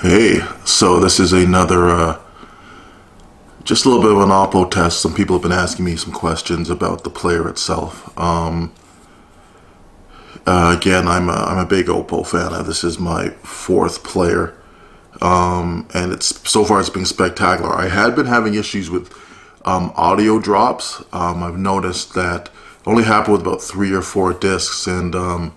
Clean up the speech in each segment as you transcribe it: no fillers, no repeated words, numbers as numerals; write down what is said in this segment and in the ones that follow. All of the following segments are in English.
Hey, so this is another, just a little bit of an Oppo test. Some people have been asking me some questions about the player itself. Again, I'm a big Oppo fan. This is my fourth player, and so far it's been spectacular. I had been having issues with audio drops. I've noticed that it only happened with about 3 or 4 discs, and I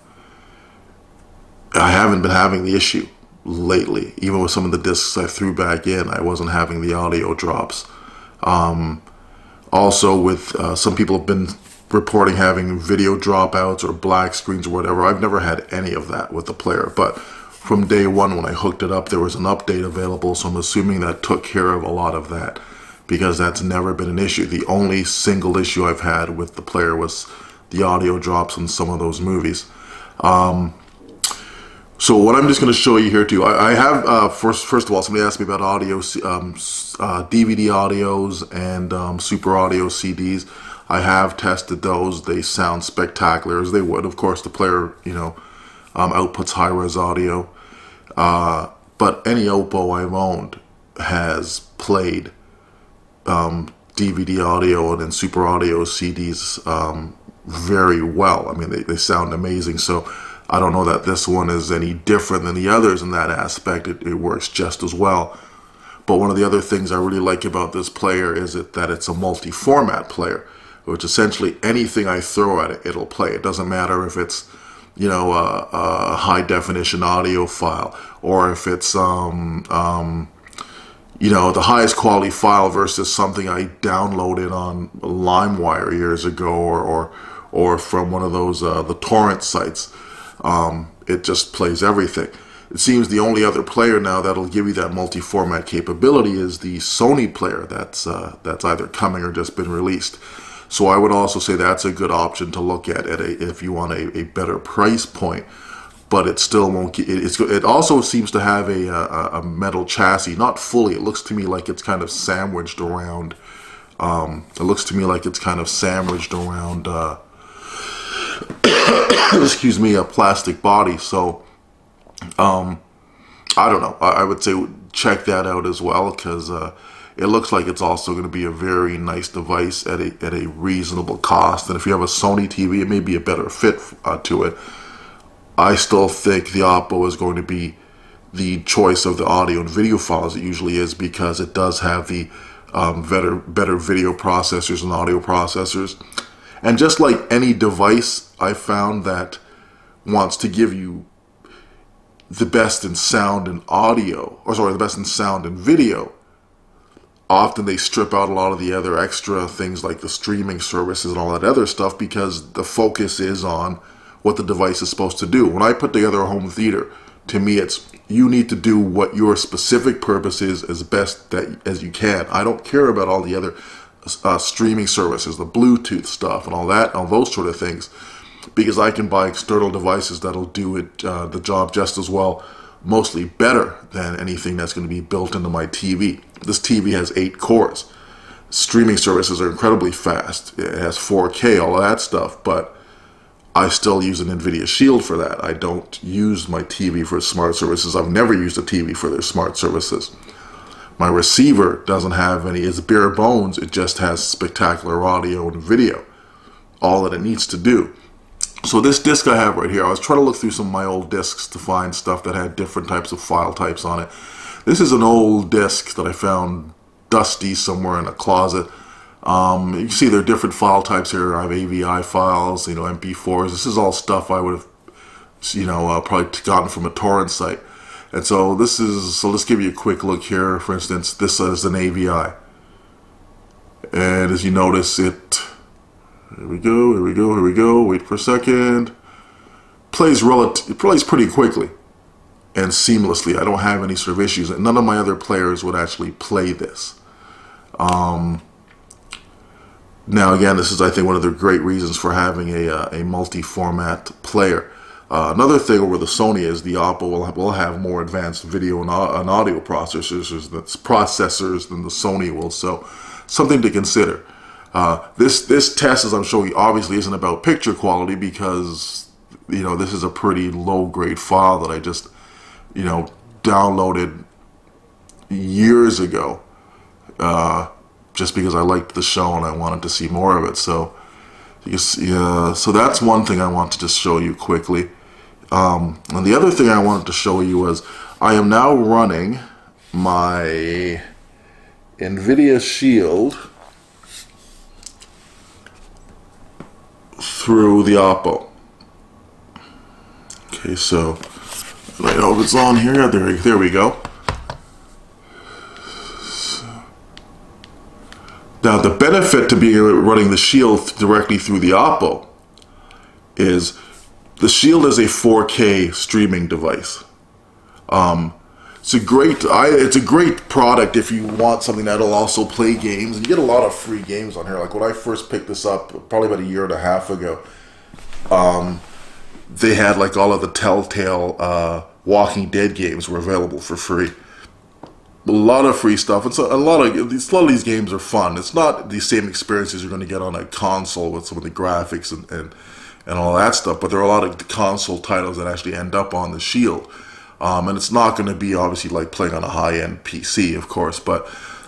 haven't been having the issue lately. Even with some of the discs I threw back in, I wasn't having the audio drops. Also, with some people have been reporting having video dropouts or black screens or whatever. I've never had any of that with the player, but from day one when I hooked it up, there was an update available, so I'm assuming that took care of a lot of that, because that's never been an issue. The only single issue I've had with the player was the audio drops in some of those movies. So what I'm just going to show you here too, I have, first of all, somebody asked me about audio, DVD audios and Super Audio CDs. I have tested those. They sound spectacular, as they would. Of course, the player, outputs high-res audio. But any Oppo I've owned has played DVD audio and then Super Audio CDs very well. I mean, they sound amazing. So I don't know that this one is any different than the others in that aspect. It works just as well. But one of the other things I really like about this player is that it's a multi-format player, which essentially anything I throw at it, it'll play. It doesn't matter if it's, a high-definition audio file, or if it's, the highest quality file versus something I downloaded on LimeWire years ago, or from one of those the torrent sites. It just plays everything. It seems the only other player now that'll give you that multi-format capability is the Sony player that's either coming or just been released. So I would also say that's a good option to look at if you want a better price point. But it still won't. It also seems to have a metal chassis, not fully. It looks to me like it's kind of sandwiched around. Excuse me, a plastic body. So I don't know. I would say check that out as well, because it looks like it's also going to be a very nice device at a reasonable cost. And if you have a Sony TV, it may be a better fit to it. I still think the Oppo is going to be the choice of the audio and video files it usually is, because it does have the better video processors and audio processors. And just like any device I found that wants to give you the best in sound and audio, the best in sound and video, often they strip out a lot of the other extra things like the streaming services and all that other stuff, because the focus is on what the device is supposed to do. When I put together a home theater, to me it's, you need to do what your specific purpose is as best as you can. I don't care about all the other streaming services, the Bluetooth stuff and all those sort of things, because I can buy external devices that'll do the job just as well, mostly better than anything that's going to be built into my TV. This TV has 8 cores. Streaming services are incredibly fast. It has 4K, all of that stuff, but I still use an NVIDIA Shield for that. I don't use my TV for smart services. I've never used a TV for their smart services. My receiver doesn't have any, it's bare bones. It just has spectacular audio and video, all that it needs to do. So this disc I have right here, I was trying to look through some of my old discs to find stuff that had different types of file types on it. This is an old disc that I found dusty somewhere in a closet. You can see there are different file types here. I have AVI files, MP4s. This is all stuff I would have, probably gotten from a torrent site. And so let's give you a quick look here. For instance, this is an AVI. And as you notice, here we go. Wait for a second. It plays pretty quickly and seamlessly. I don't have any sort of issues. None of my other players would actually play this. Now again, this is, I think, one of the great reasons for having a multi-format player. Another thing over the Sony is the Oppo will have more advanced video and audio processors than the Sony will. So something to consider. This test, as I'm showing you, obviously isn't about picture quality, because this is a pretty low grade file that I just downloaded years ago, just because I liked the show and I wanted to see more of it. So, so that's one thing I want to just show you quickly. And the other thing I wanted to show you was I am now running my NVIDIA Shield through the Oppo. Okay, so I hope it's on here. There we go. Now, the benefit to running the Shield directly through the Oppo is the Shield is a 4K streaming device. It's a great product if you want something that'll also play games, and you get a lot of free games on here. Like when I first picked this up, probably about a year and a half ago, they had like all of the Telltale Walking Dead games were available for free. A lot of free stuff. A lot of these games are fun. It's not the same experiences you're going to get on a console with some of the graphics and all that stuff, but there are a lot of console titles that actually end up on the Shield. And it's not going to be obviously like playing on a high-end PC, of course, but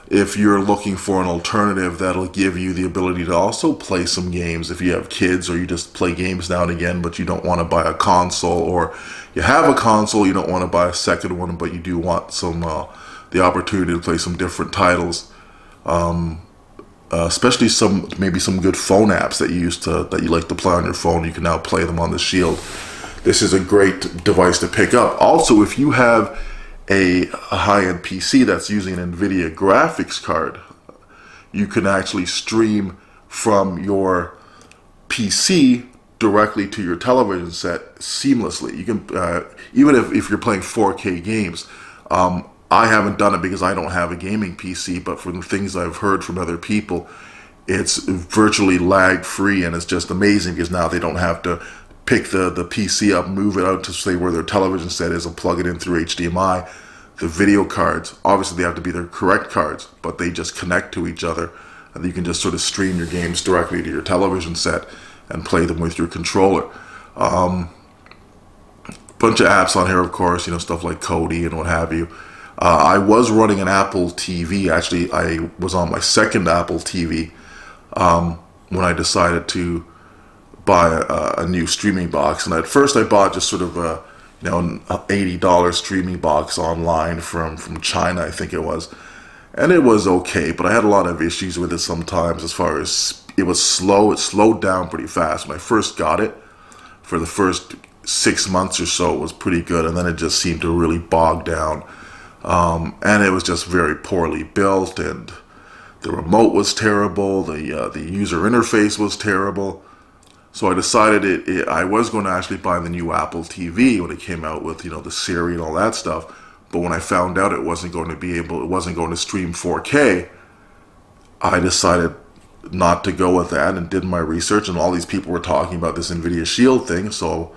if you're looking for an alternative that'll give you the ability to also play some games, if you have kids or you just play games now and again, but you don't want to buy a console, or you have a console, you don't want to buy a second one, but you do want some the opportunity to play some different titles, especially maybe some good phone apps that you like to play on your phone. You can now play them on the Shield. This is a great device to pick up. Also, if you have a high-end PC that's using an NVIDIA graphics card, you can actually stream from your PC directly to your television set seamlessly. You can even if you're playing 4K games. I haven't done it because I don't have a gaming PC, but from the things I've heard from other people, it's virtually lag-free, and it's just amazing because now they don't have to pick the PC up, move it out to say where their television set is, and plug it in through HDMI. The video cards, obviously they have to be the correct cards, but they just connect to each other, and you can just sort of stream your games directly to your television set and play them with your controller. Bunch of apps on here, of course, stuff like Kodi and what have you. I was running an Apple TV. Actually, I was on my second Apple TV when I decided to buy a new streaming box. And at first I bought just sort of an $80 streaming box online from China, I think it was. And it was okay, but I had a lot of issues with it sometimes as far as it was slow. It slowed down pretty fast. When I first got it, for the first 6 months or so, it was pretty good. And then it just seemed to really bog down. And it was just very poorly built, and the remote was terrible, the user interface was terrible. So I decided I was going to actually buy the new Apple TV when it came out with the Siri and all that stuff. But when I found out it wasn't going to stream 4K, I decided not to go with that and did my research, and all these people were talking about this NVIDIA Shield thing. So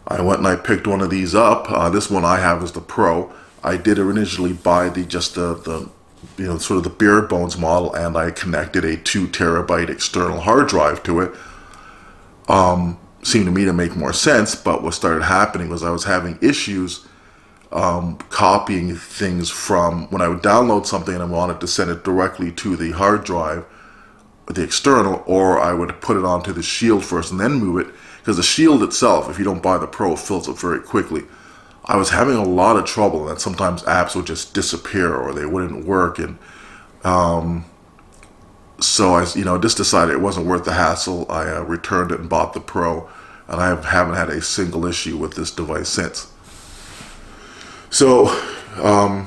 I went and I picked one of these up. This one I have is the Pro. I did initially buy the sort of the bare bones model, and I connected a 2 terabyte external hard drive to it. Seemed to me to make more sense, but what started happening was I was having issues copying things from when I would download something and I wanted to send it directly to the hard drive, the external, or I would put it onto the Shield first and then move it, because the Shield itself, if you don't buy the Pro, fills up very quickly. I was having a lot of trouble, and sometimes apps would just disappear or they wouldn't work, and so I just decided it wasn't worth the hassle. I returned it and bought the Pro, and I haven't had a single issue with this device since. So the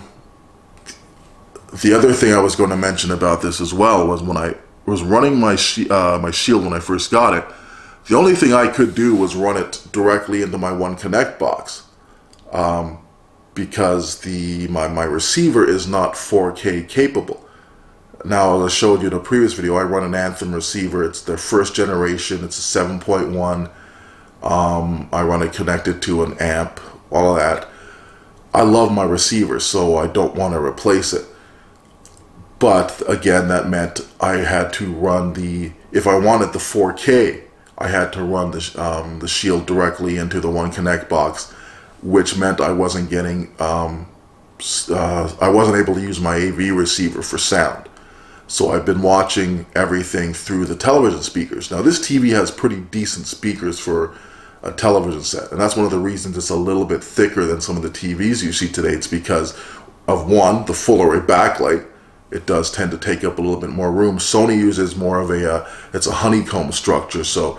other thing I was going to mention about this as well was when I was running my Shield when I first got it, the only thing I could do was run it directly into my One Connect box. Because my receiver is not 4K capable. Now, as I showed you in a previous video, I run an Anthem receiver. It's their first generation. It's a 7.1. I run it connected to an amp, all of that. I love my receiver, so I don't want to replace it. But again, that meant I had to run if I wanted the 4K, I had to run the Shield directly into the One Connect box, which meant I wasn't getting I wasn't able to use my AV receiver for sound. So I've been watching everything through the television speakers. Now this TV has pretty decent speakers for a television set, and that's one of the reasons it's a little bit thicker than some of the TVs you see today. It's because of, one, the full array backlight. It does tend to take up a little bit more room. Sony uses more of it's a honeycomb structure, so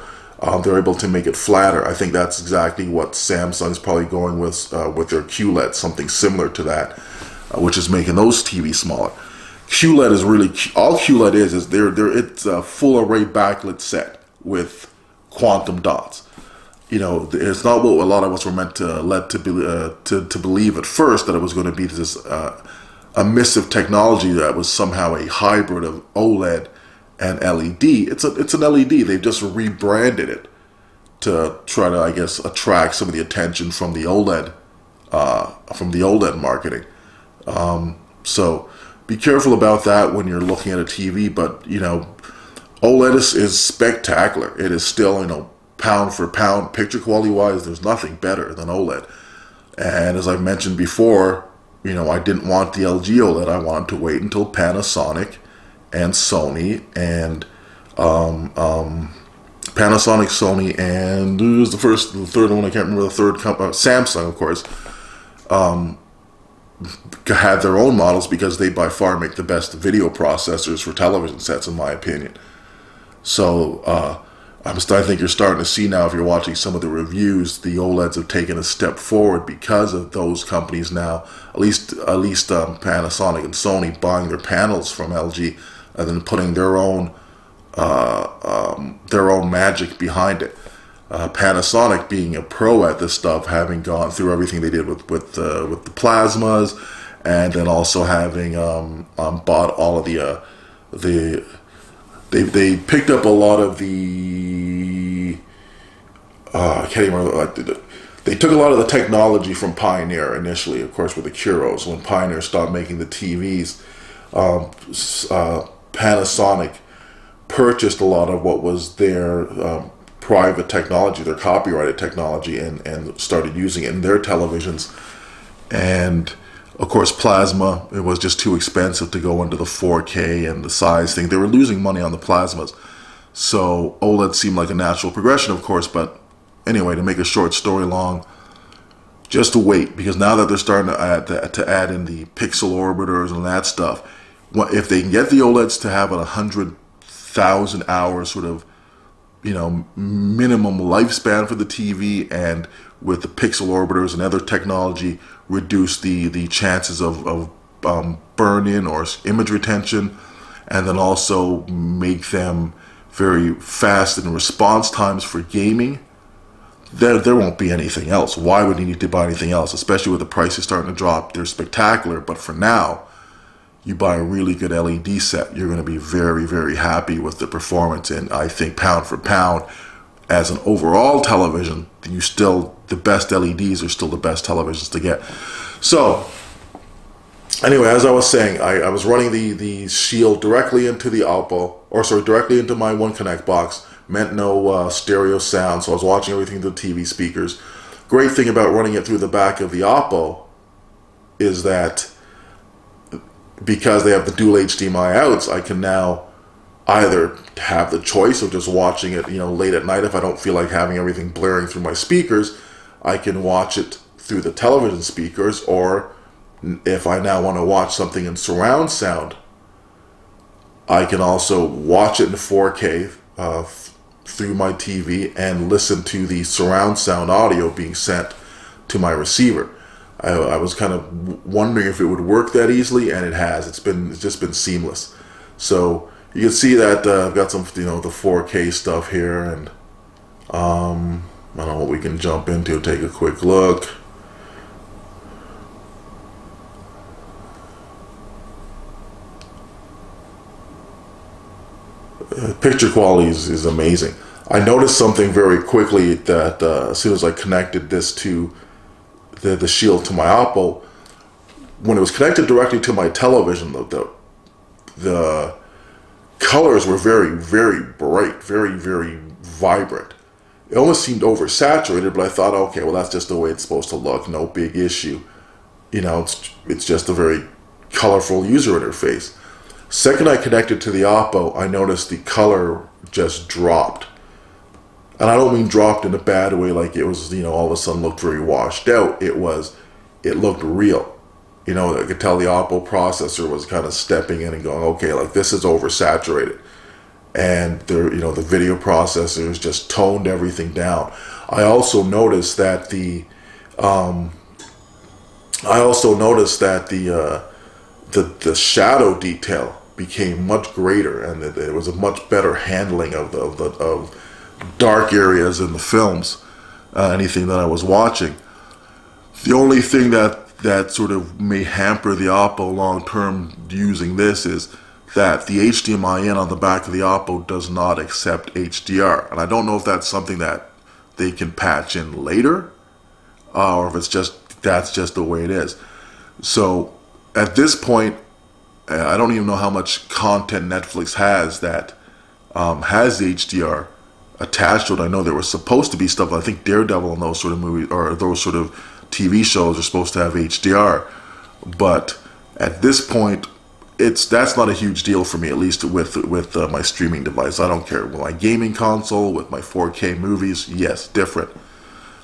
they're able to make it flatter. I think that's exactly what Samsung's probably going with their QLED, something similar to that, which is making those TVs smaller. QLED is really, all QLED is it's a full array backlit set with quantum dots. You know, it's not what a lot of us were meant to to believe at first, that it was going to be this emissive technology that was somehow a hybrid of OLED and LED. It's an LED. They've just rebranded it to try to, I guess, attract some of the attention from the OLED marketing. So be careful about that when you're looking at a TV. But you know, OLED is spectacular. It is still, you know, pound for pound, picture quality wise, there's nothing better than OLED. And as I mentioned before, you know, I didn't want the LG OLED. I wanted to wait until Panasonic and Sony and Panasonic, Sony, and who was the third one? I can't remember the third company. Samsung, of course, had their own models, because they by far make the best video processors for television sets, in my opinion. So I think you're starting to see now, if you're watching some of the reviews, the OLEDs have taken a step forward because of those companies now, at least Panasonic and Sony buying their panels from LG and then putting their own magic behind it. Panasonic being a pro at this stuff, having gone through everything they did with the plasmas, and then also having bought all of They picked up a lot of the I can't even remember. They took a lot of the technology from Pioneer initially, of course, with the Kuros. When Pioneer stopped making the TVs, Panasonic purchased a lot of what was their private technology, their copyrighted technology, and started using it in their televisions. And of course, plasma, it was just too expensive to go into the 4K and the size thing. They were losing money on the plasmas. So OLED seemed like a natural progression, of course. But anyway, to make a short story long, just to wait, because now that they're starting to add in the pixel orbiters and that stuff, if they can get the OLEDs to have a 100,000 hours sort of, you know, minimum lifespan for the TV, and with the pixel orbiters and other technology, reduce the chances of burn-in or image retention, and then also make them very fast in response times for gaming, there won't be anything else. Why would you need to buy anything else? Especially with the prices starting to drop. They're spectacular, but for now, you buy a really good LED set, you're going to be very, very happy with the performance. And I think pound for pound, as an overall television, the best LEDs are still the best televisions to get. So anyway, as I was saying, I was running the Shield directly into the directly into my One Connect box. Meant no stereo sound, so I was watching everything through the TV speakers. Great thing about running it through the back of the Oppo is that because they have the dual HDMI outs, I can now either have the choice of just watching it, you know, late at night if I don't feel like having everything blaring through my speakers. I can watch it through the television speakers, or if I now want to watch something in surround sound, I can also watch it in 4K through my TV and listen to the surround sound audio being sent to my receiver. I was kind of wondering if it would work that easily, and it has. It's just been seamless. So you can see that I've got some, you know, the 4K stuff here, and I don't know what we can jump into. Take a quick look. Picture quality is amazing. I noticed something very quickly that as soon as I connected this to the Shield to my Oppo, when it was connected directly to my television, the colors were very, very bright, very, very vibrant. It almost seemed oversaturated, but I thought, okay, well, that's just the way it's supposed to look, no big issue. you know, it's just a very colorful user interface. Second I connected to the Oppo, I noticed the color just dropped. And I don't mean dropped in a bad way, like it was, you know, all of a sudden looked very washed out. It looked real. You know, I could tell the Oppo processor was kind of stepping in and going, okay, like this is oversaturated. And the video processors just toned everything down. I also noticed that the shadow detail became much greater, and that there was a much better handling of dark areas in the films, anything that I was watching. The only thing that sort of may hamper the Oppo long term using this is that the HDMI in on the back of the Oppo does not accept HDR, and I don't know if that's something that they can patch in later, or if that's just the way it is. So at this point, I don't even know how much content Netflix has that has HDR attached to it. I know there was supposed to be stuff. I think Daredevil and those sort of movies or those sort of TV shows are supposed to have HDR, but at this point, that's not a huge deal for me. At least with my streaming device, I don't care. With my gaming console, with my 4K movies, yes, different.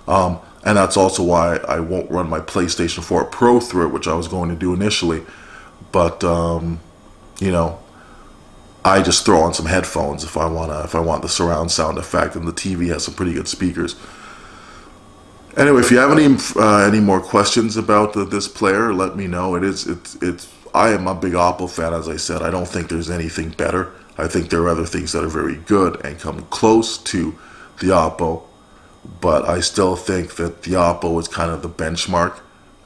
And that's also why I won't run my PlayStation 4 Pro through it, which I was going to do initially. But you know, I just throw on some headphones if I want the surround sound effect, and the TV has some pretty good speakers. Anyway, if you have any more questions about this player, let me know. I am a big Oppo fan, as I said. I don't think there's anything better. I think there are other things that are very good and come close to the Oppo, but I still think that the Oppo is kind of the benchmark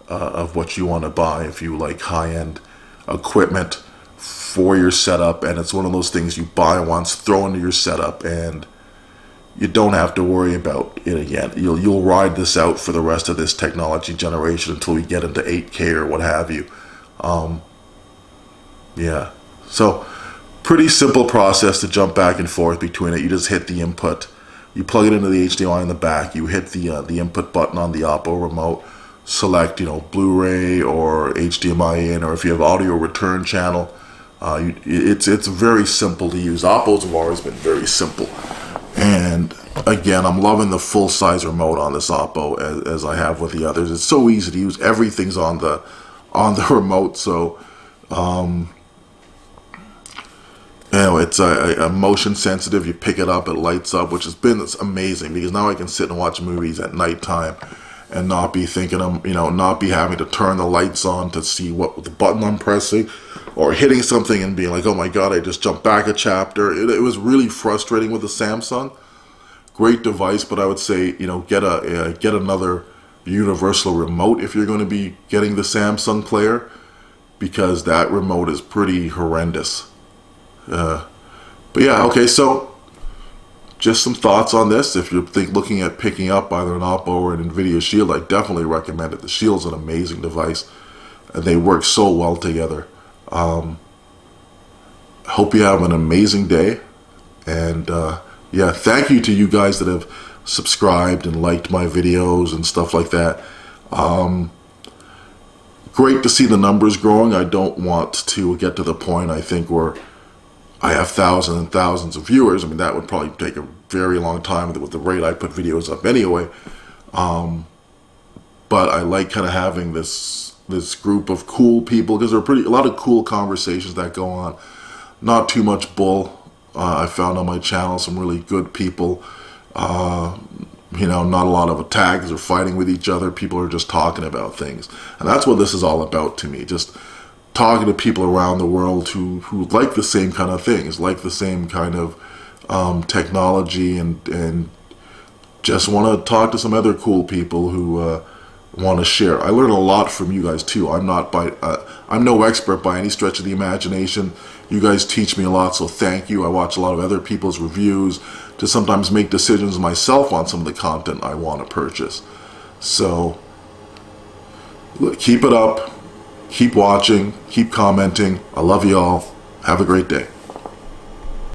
of what you want to buy if you like high-end equipment for your setup, and it's one of those things you buy once, throw into your setup, and you don't have to worry about it again. You'll ride this out for the rest of this technology generation until we get into 8K or what have you. Yeah, so pretty simple process to jump back and forth between it. You just hit the input, you plug it into the HDMI in the back, you hit the input button on the Oppo remote, select Blu-ray or HDMI in, or if you have audio return channel. It's very simple to use. Oppos have always been very simple, and again, I'm loving the full-size remote on this Oppo as I have with the others. It's so easy to use. Everything's on the remote, so it's a motion sensitive. You pick it up, it lights up, which has been amazing, because now I can sit and watch movies at nighttime and not be thinking not be having to turn the lights on to see what the button I'm pressing, or hitting something and being like, oh my god, I just jumped back a chapter. It was really frustrating with the Samsung. Great device, but I would say get another universal remote if you're going to be getting the Samsung player, because that remote is pretty horrendous. But yeah, okay, so just some thoughts on this. If you're looking at picking up either an Oppo or an Nvidia Shield, I definitely recommend it. The Shield's an amazing device, and they work so well together. Hope you have an amazing day, and yeah, thank you to you guys that have subscribed and liked my videos and stuff like that. Great to see the numbers growing. I don't want to get to the point, I think, where I have thousands and thousands of viewers. I mean, that would probably take a very long time with the rate I put videos up anyway. But I like kind of having this group of cool people, because there are a lot of cool conversations that go on. Not too much bull. I found on my channel some really good people. Not a lot of attacks or fighting with each other. People are just talking about things, and that's what this is all about to me. Just talking to people around the world who like the same kind of things, like the same kind of technology, and just want to talk to some other cool people who want to share. I learn a lot from you guys too. I'm no expert by any stretch of the imagination. You guys teach me a lot, so thank you. I watch a lot of other people's reviews to sometimes make decisions myself on some of the content I want to purchase. So keep it up, keep watching, keep commenting. I love you all. Have a great day.